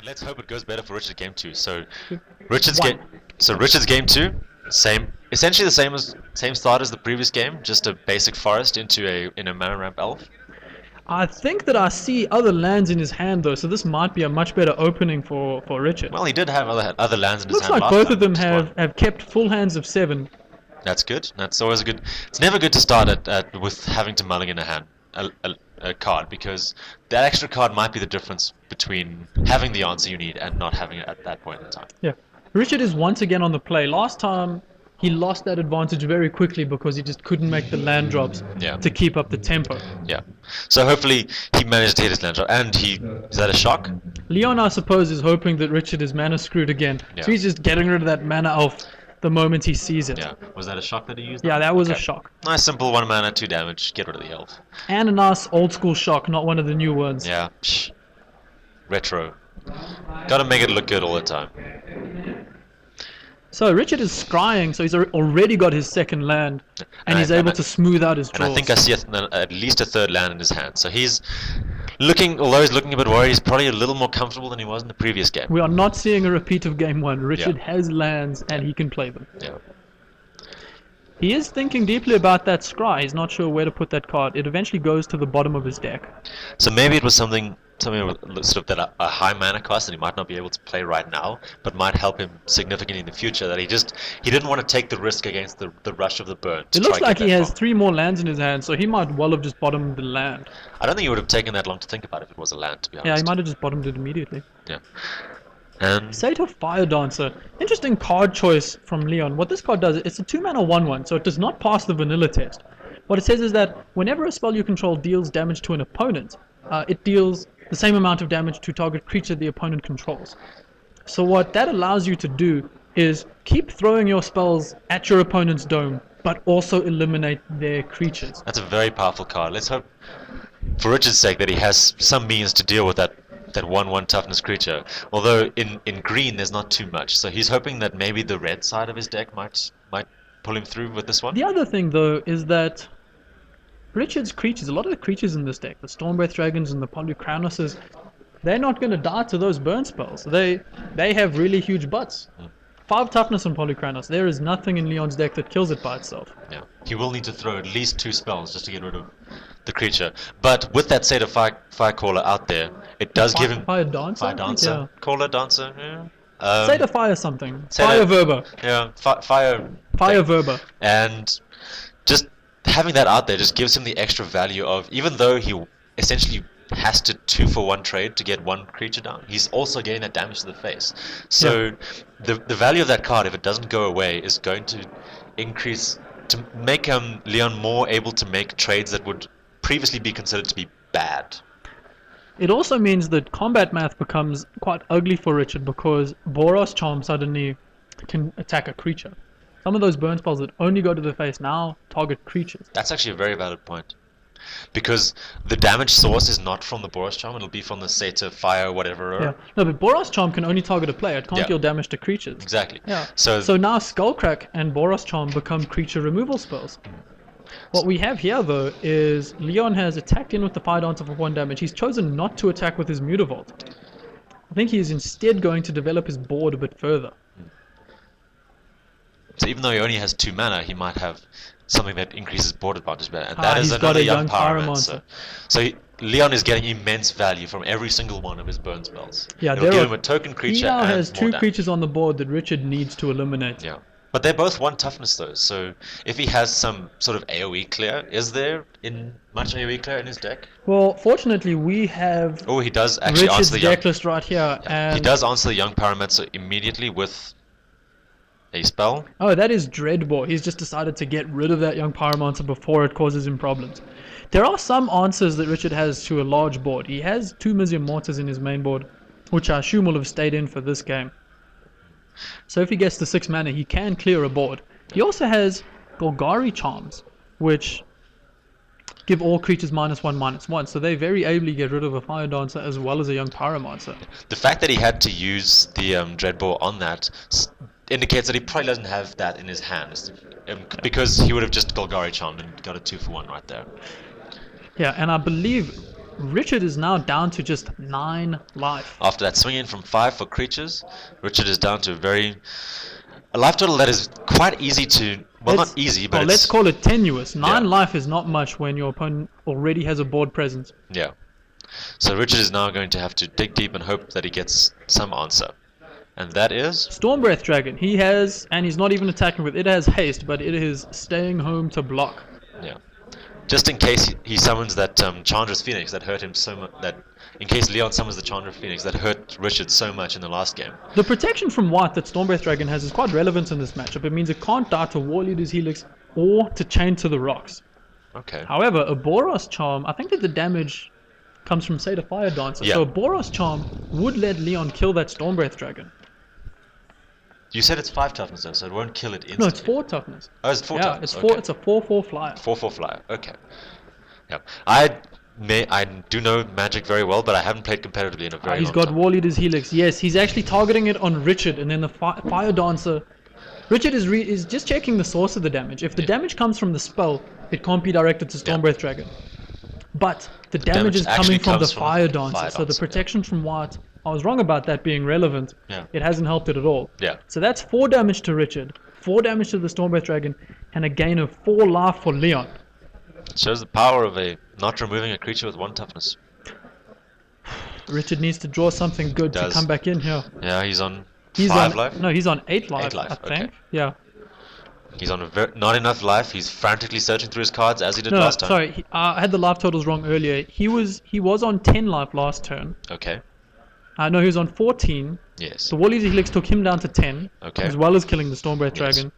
let's hope it goes better for Richard game 2. So One. Richard's game 2, essentially the same start as the previous game, just a basic forest into a mana ramp elf. I think that I see other lands in his hand though, so this might be a much better opening for Richard. Well, he did have other lands in his Looks hand. like last both time, of them just one. have kept full hands of 7. That's good. That's always a good. It's never good to start with having to mulligan a card, because that extra card might be the difference between having the answer you need and not having it at that point in time. Yeah. Richard is once again on the play. Last time he lost that advantage very quickly because he just couldn't make the land drops to keep up the tempo. Yeah. So hopefully he managed to hit his land drop, and is that a shock? Leon, I suppose, is hoping that Richard is mana screwed again. Yeah. So he's just getting rid of that mana elf the moment he sees it. Yeah. Was that a shock that he used? Yeah, that was a Okay. shock. Nice, simple 1 mana, 2 damage. Get rid of the elf. And a nice old school shock, not one of the new ones. Yeah. Retro. Gotta make it look good all the time. So Richard is scrying, so he's already got his second land, and he's able to smooth out his And draws. I think I see at least a third land in his hand. So he's although he's looking a bit worried, he's probably a little more comfortable than he was in the previous game. We are not seeing a repeat of game 1. Richard has lands, and he can play them. Yeah. He is thinking deeply about that scry. He's not sure where to put that card. It eventually goes to the bottom of his deck. So maybe it was something sort of that a high mana cost that he might not be able to play right now, but might help him significantly in the future. That he didn't want to take the risk against the rush of the burn. It looks like he has 3 more lands in his hand, so he might well have just bottomed the land. I don't think he would have taken that long to think about if it was a land, to be honest. Yeah, he might have just bottomed it immediately. Yeah. And Satyr Fire Dancer. Interesting card choice from Leon. What this card does, it's a 2 mana 1/1, so it does not pass the vanilla test. What it says is that whenever a spell you control deals damage to an opponent, it deals the same amount of damage to target creature the opponent controls. So what that allows you to do is keep throwing your spells at your opponent's dome, but also eliminate their creatures. that's a very powerful card. Let's hope, for Richard's sake, that he has some means to deal with that 1/1 toughness creature. Although in green there's not too much, so he's hoping that maybe the red side of his deck might pull him through with this one. The other thing, though, is that Richard's creatures, a lot of the creatures in this deck, the Stormbreath Dragons and the Polychronoses, they're not going to die to those burn spells. They have really huge butts. 5 toughness on Polychronos. There is nothing in Leon's deck that kills it by itself. Yeah, he will need to throw at least 2 spells just to get rid of the creature. But with that Satyr Firecaller out there, it does give him Fire Dancer? Fire Dancer, Yeah. Caller Dancer. Yeah. Satyr Fire something. Satyr- Fire Verba. Yeah, Fire. Fire Verba. And just having that out there just gives him the extra value of, even though he essentially has to 2-for-1 trade to get 1 creature down, he's also getting that damage to the face. So the value of that card, if it doesn't go away, is going to increase, to make Leon more able to make trades that would previously be considered to be bad. It also means that combat math becomes quite ugly for Richard because Boros Charm suddenly can attack a creature. Some of those burn spells that only go to the face now target creatures. That's actually a very valid point. Because the damage source is not from the Boros Charm, it'll be from the Satyr Fire, whatever. Yeah. No, but Boros Charm can only target a player. It can't deal damage to creatures. Exactly. Yeah. So now Skullcrack and Boros Charm become creature removal spells. What we have here, though, is Leon has attacked in with the Fire Dancer for 1 damage. He's chosen not to attack with his Mutavault. I think he is instead going to develop his board a bit further. So even though he only has 2 mana, he might have something that increases board advantage better. And that he's is got another a young young Pyromancer. So Leon is getting immense value from every single one of his burn spells. Yeah, It'll give him a token creature he now and has more 2 damage. creatures on the board that Richard needs to eliminate. Yeah. But they're both 1 toughness though, so if he has some sort of AoE clear, is there much AoE clear in his deck? Well, fortunately, we have Oh, he does actually Richard's answer the young... deck list right here. Yeah, he And does answer the young Pyromancer immediately with a spell. oh, that is Dreadbore. He's just decided to get rid of that young Pyromancer before it causes him problems. There are some answers that Richard has to a large board. He has 2 Mizzium Mortars in his main board, which I assume will have stayed in for this game. So if he gets the 6 mana, he can clear a board. He also has Golgari Charms, which give all creatures -1/-1, so they very ably get rid of a Fire Dancer as well as a young Pyromancer. The fact that he had to use the Dreadbore on that indicates that he probably doesn't have that in his hand, because he would have just Golgari Charmed and got a 2-for-1 right there. Yeah, and I believe Richard is now down to just 9 life. After that swing in from 5 for creatures, Richard is down to a life total that is quite easy to, well, not easy, but let's call it tenuous. 9 Yeah. life is not much when your opponent already has a board presence. Yeah. So Richard is now going to have to dig deep and hope that he gets some answer. And that is? Stormbreath Dragon. He has, and he's not even attacking with it. Has haste, but it is staying home to block. Yeah. Just in case he summons that Chandra's Phoenix that hurt him so much, that in case Leon summons the Chandra Phoenix that hurt Richard so much in the last game. The protection from white that Stormbreath Dragon has is quite relevant in this matchup. It means it can't die to Warleader's Helix or to Chain to the Rocks. Okay. However, a Boros Charm, I think that the damage comes from Seder Fire Dancer. Yeah. So a Boros Charm would let Leon kill that Stormbreath Dragon. You said it's 5 toughness though, so it won't kill it instantly. No, it's 4 toughness. Oh, it's 4 Yeah, toughness. it's Okay. it's a 4/4 flyer. 4/4 flyer. Okay. Yep. I do know Magic very well, but I haven't played competitively in a very He's long got time. Warleader's Helix. Yes, he's actually targeting it on Richard, and then the Fire Dancer. Richard is just checking the source of the damage. If the damage comes from the spell, it can't be directed to Stormbreath Dragon. But the damage is actually coming from the comes from Fire the Dancer. Fire So the Dancer, protection from White, I was wrong about that being relevant. Yeah. It hasn't helped it at all. Yeah. So that's 4 damage to Richard, 4 damage to the Stormbreath Dragon, and a gain of 4 life for Leon. It shows the power of not removing a creature with 1 toughness. Richard needs to draw something good to Does. come back in here. Yeah, he's on He's 5 on, life. No, he's on 8 life, 8 life, I think. okay. Yeah. He's on not enough life. He's frantically searching through his cards as he did No, last time. sorry. I had the life totals wrong earlier. He was on 10 life last turn. Okay. No, he was on 14. Yes. The Warleader's Helix took him down to 10, Okay. as well as killing the Stormbreath Yes. Dragon,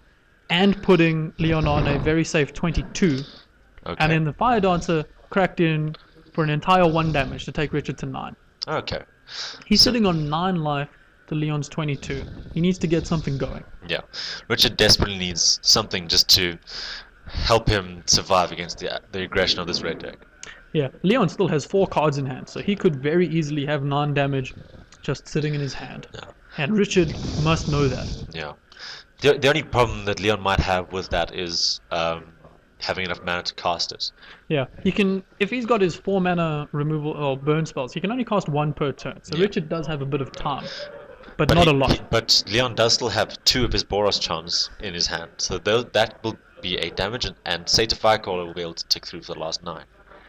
and putting Leon on a very safe 22. Okay. And then the Fire Dancer cracked in for an entire 1 damage to take Richard to 9. Okay. He's sitting on 9 life to Leon's 22. He needs to get something going. Yeah. Richard desperately needs something just to help him survive against the aggression of this red deck. Yeah, Leon still has 4 cards in hand, so he could very easily have 9 damage just sitting in his hand. Yeah. And Richard must know that. Yeah. The only problem that Leon might have with that is having enough mana to cast it. Yeah, he can, if he's got his 4 mana removal or burn spells, he can only cast 1 per turn. So Yeah. Richard does have a bit of time, but not a lot. But Leon does still have 2 of his Boros charms in his hand, so that will be 8 damage, and Sata Firecaller will be able to tick through for the last 9.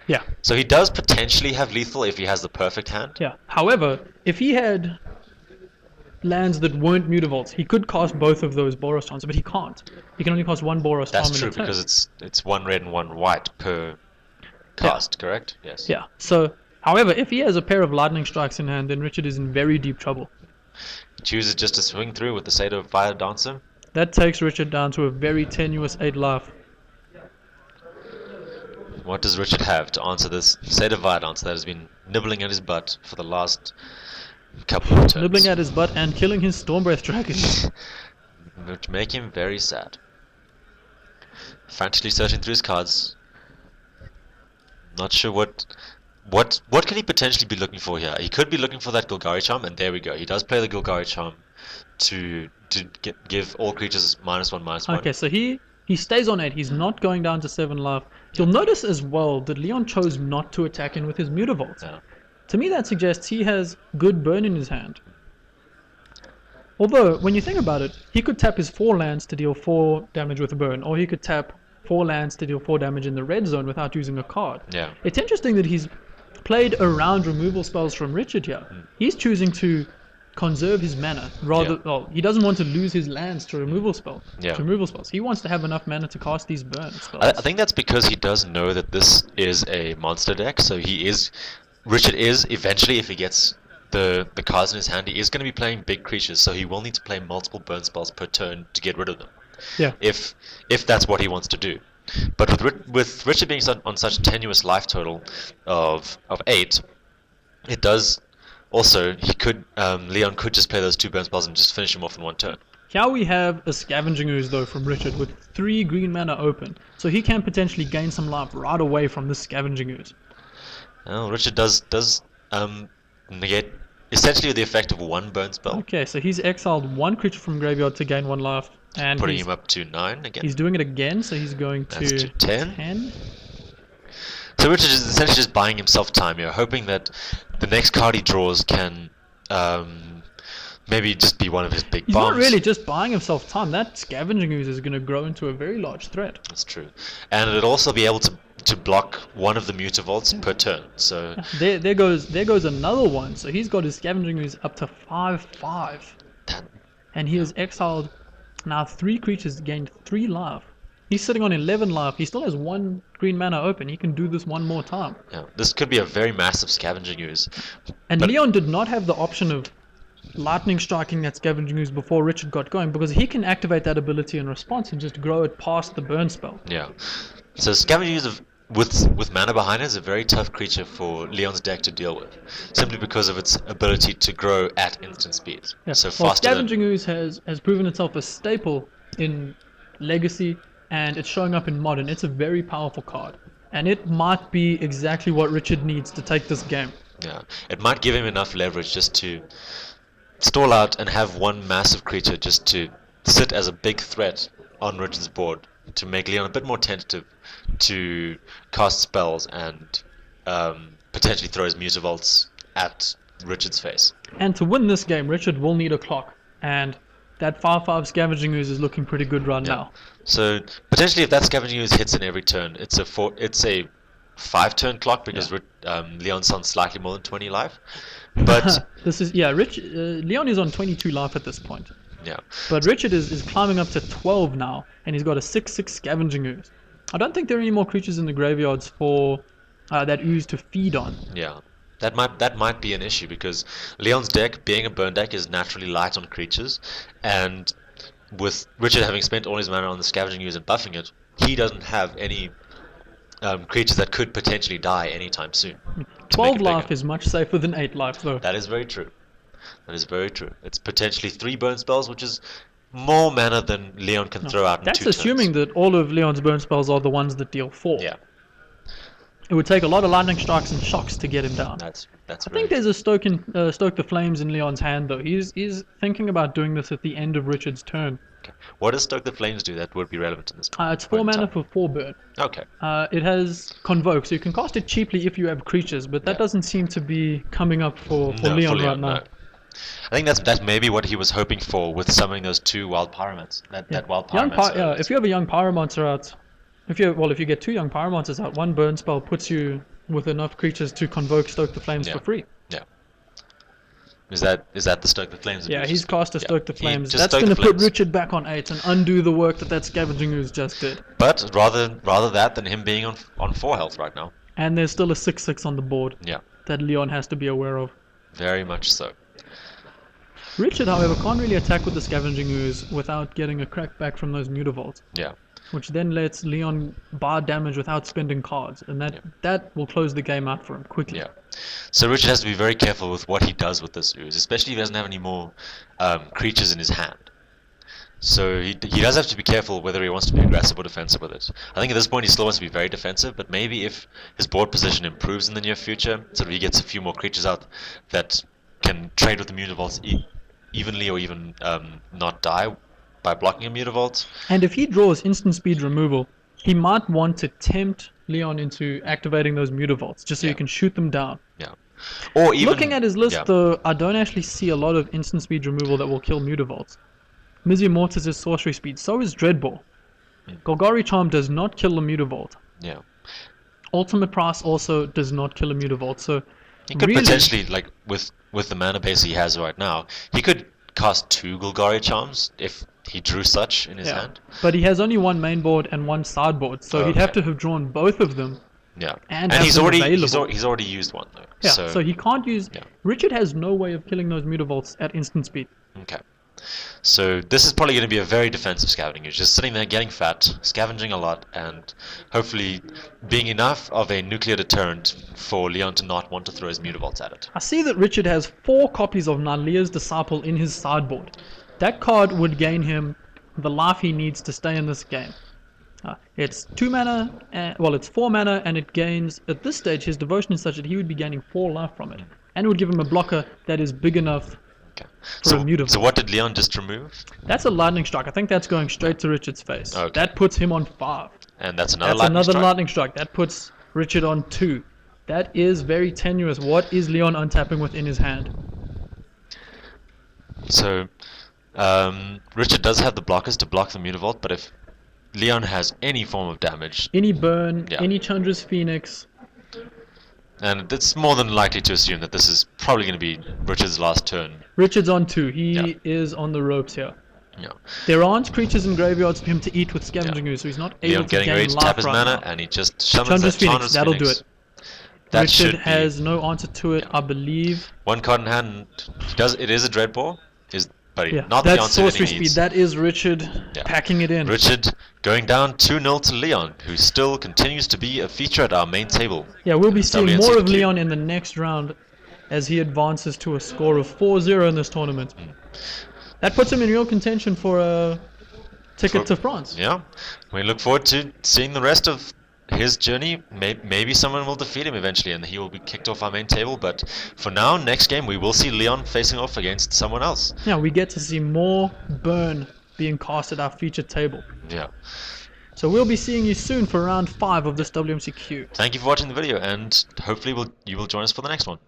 Yeah, So he does potentially have lethal if he has the perfect hand. yeah. However, if he had lands that weren't Mutavaults, he could cast both of those Boros charms, but he can't. He can only cast 1 Boros That's charm in true a turn. because it's 1 red and 1 white per cast, correct? Yes. Yeah, so, however, if he has a pair of Lightning Strikes in hand, then Richard is in very deep trouble. He chooses just to swing through with the Seder Fire Dancer. That takes Richard down to a very tenuous 8 life. What does Richard have to answer this Seder Fire Dancer that has been nibbling at his butt for the last couple of turns? Nibbling at his butt and killing his Stormbreath Dragon. Which make him very sad. Frantically searching through his cards. Not sure what can he potentially be looking for here. He could be looking for that Golgari Charm, and there we go. He does play the Golgari Charm to give all creatures -1/-1. Okay, so he stays on 8. He's not going down to 7 life. You'll notice as well that Leon chose not to attack in with his Mutavault. Yeah. To me, that suggests he has good burn in his hand. Although, when you think about it, he could tap his 4 lands to deal 4 damage with burn, or he could tap 4 lands to deal 4 damage in the red zone without using a card. Yeah. It's interesting that he's played around removal spells from Richard here. He's choosing to conserve his mana rather. Yeah. Well, he doesn't want to lose his lands to removal spells. Yeah. To removal spells. He wants to have enough mana to cast these burn spells. I think that's because he does know that this is a monster deck, so Richard is eventually, if he gets the cards in his hand, he is going to be playing big creatures, so he will need to play multiple burn spells per turn to get rid of them. Yeah. If that's what he wants to do. But with Richard being on such a tenuous life total of 8, it does also Leon could just play those 2 burn spells and just finish him off in 1 turn. Here we have a Scavenging Ooze though from Richard with 3 green mana open, so he can potentially gain some life right away from this Scavenging Ooze. Well, Richard does negate essentially the effect of 1 burn spell, Okay, so he's exiled 1 creature from graveyard to gain 1 life, and putting him up to 9 again. he's doing it again, so he's going That's to to 10. 10. So Richard is essentially just buying himself time here, hoping that the next card he draws can maybe just be one of his big He's bombs. not really just buying himself time. That Scavenging Ooze is going to grow into a very large threat. That's true. And it'll also be able to block one of the Mutavaults per turn. So There goes another one. So he's got his Scavenging Ooze up to 5/5. that, And he has exiled now 3 creatures, gained 3 life. He's sitting on 11 life. He still has 1 green mana open. He can do this one more time. yeah, this could be a very massive Scavenging Ooze. And But- Leon did not have the option of lightning striking that Scavenging Ooze before Richard got going, because he can activate that ability in response and just grow it past the burn spell. Yeah. So Scavenging Ooze with mana behind it is a very tough creature for Leon's deck to deal with, simply because of its ability to grow at instant speed. Yeah. So Well, faster than Scavenging Ooze has proven itself a staple in Legacy, and it's showing up in Modern. It's a very powerful card, and it might be exactly what Richard needs to take this game. yeah, it might give him enough leverage just to stall out and have one massive creature just to sit as a big threat on Richard's board to make Leon a bit more tentative to cast spells and potentially throw his Mutavaults at Richard's face. And to win this game, Richard will need a clock, and that 5/5 Scavenging Ooze is looking pretty good right now. So potentially, if that Scavenging Ooze hits in every turn, it's a 5-turn clock because Leon's on slightly more than 20 life. But This is Leon is on 22 life at this point, yeah, but Richard is climbing up to 12 now, and he's got a 6/6 Scavenging Ooze. I don't think there are any more creatures in the graveyards for that ooze to feed on. yeah. That might be an issue because Leon's deck, being a burn deck, is naturally light on creatures, and with Richard having spent all his mana on the Scavenging Ooze and buffing it, he doesn't have any creatures that could potentially die anytime soon. to make 12 it life bigger. is much safer than 8 life, though. That is very true. That is very true. It's potentially 3 burn spells, which is more mana than Leon can throw out in That's 2 assuming turns. that all of Leon's burn spells are the ones that deal 4. Yeah, It would take a lot of lightning strikes and shocks to get him down. that's I think there's a Stoke the Flames in Leon's hand, though. He's thinking about doing this at the end of Richard's turn. Okay. What does Stoke the Flames do that would be relevant in this? It's 4 point in mana time? for 4 burn. Okay. It has Convoke, so you can cast it cheaply if you have creatures, but that Yeah. doesn't seem to be coming up for No, Leon for right now. no. I think that's maybe what he was hoping for with summoning those 2 wild pyramids. That wild Young pyramid. if you have a young Pyromancer out, if you get 2 young Pyromancers out, 1 burn spell puts you with enough creatures to Convoke Stoke the Flames Yeah. for free. Yeah. Is that the Stoke the Flames? Yeah, he's cast a Stoke the He Flames. just That's Stoke going the to put Flames. Richard back on 8 and undo the work that Scavenging Ooze just did. But rather that than him being on 4 health right now. And there's still a 6/6 on the board Yeah, that Leon has to be aware of. very much so. Richard, however, can't really attack with the Scavenging Ooze without getting a crack back from those Mutavaults, Yeah. which then lets Leon bar damage without spending cards, and that will close the game out for him quickly. Yeah. So Richard has to be very careful with what he does with this ooze, especially if he doesn't have any more creatures in his hand. So he does have to be careful whether he wants to be aggressive or defensive with it. I think at this point he still wants to be very defensive, but maybe if his board position improves in the near future, so that he gets a few more creatures out that can trade with the Mutavaults evenly or even not die by blocking a Mutavault. And if he draws instant speed removal, he might want to tempt Leon into activating those Mutavaults, just so you Yeah. can shoot them down. Yeah. Or even Looking at his list, yeah. though, I don't actually see a lot of instant speed removal that will kill Mutavaults. Mizzy Mortis is sorcery speed, so is Dreadball. Golgari Charm does not kill a Mutavault. Yeah. Ultimate Price also does not kill a Mutavault, so He could really, potentially, like, with the mana base he has right now, he could cast 2 Golgari Charms if he drew such in his hand. but he has only 1 main board and 1 sideboard, so he'd have Okay. to have drawn both of them. Yeah. And And have he's them already available. he's already used one though. Yeah, so he can't use... yeah. Richard has no way of killing those Mutavaults at instant speed. Okay. So this is probably going to be a very defensive scavenging. He's just sitting there getting fat, scavenging a lot, and hopefully being enough of a nuclear deterrent for Leon to not want to throw his Mutavaults at it. I see that Richard has 4 copies of Nalia's Disciple in his sideboard. That card would gain him the life he needs to stay in this game. It's 2 mana, it's 4 mana, and it gains, at this stage, his devotion is such that he would be gaining 4 life from it. And it would give him a blocker that is big enough Okay. for a Mutavault. So what did Leon just remove? That's a lightning strike. I think that's going straight to Richard's face. Okay. That puts him on 5. And that's another That's lightning another strike. lightning strike. That puts Richard on 2. That is very tenuous. What is Leon untapping with in his hand? So, Richard does have the blockers to block the Mutavault, but if Leon has any form of damage, Any burn, Yeah. any Chandra's Phoenix. and it's more than likely to assume that this is probably going to be Richard's last turn. Richard's on 2. He Yeah. is on the ropes here. Yeah. There aren't creatures in graveyards for him to eat with Scavenging Yeah. Ooze, so he's not able Leon to getting ready gain to tap life his right mana, now. and he just summons Chandra's that Phoenix, Chandra's that'll Phoenix. do it. That Richard should has be no answer to it, Yeah. I believe. one card in hand. He does. It is a Dreadball, but Yeah, not the that's answer that sorcery he speed. needs. That is Richard Yeah. packing it in. Richard going down 2-0 to Leon, who still continues to be a feature at our main table. Yeah, we'll be seeing WMCQ. more of Leon in the next round as he advances to a score of 4-0 in this tournament. That puts him in real contention for a ticket to France. Yeah, we look forward to seeing the rest of his journey. Maybe someone will defeat him eventually and he will be kicked off our main table, but for now, next game we will see Leon facing off against someone else. Yeah, we get to see more burn being cast at our featured table. Yeah. So we'll be seeing you soon for round 5 of this WMCQ. Thank you for watching the video, and hopefully you will join us for the next one.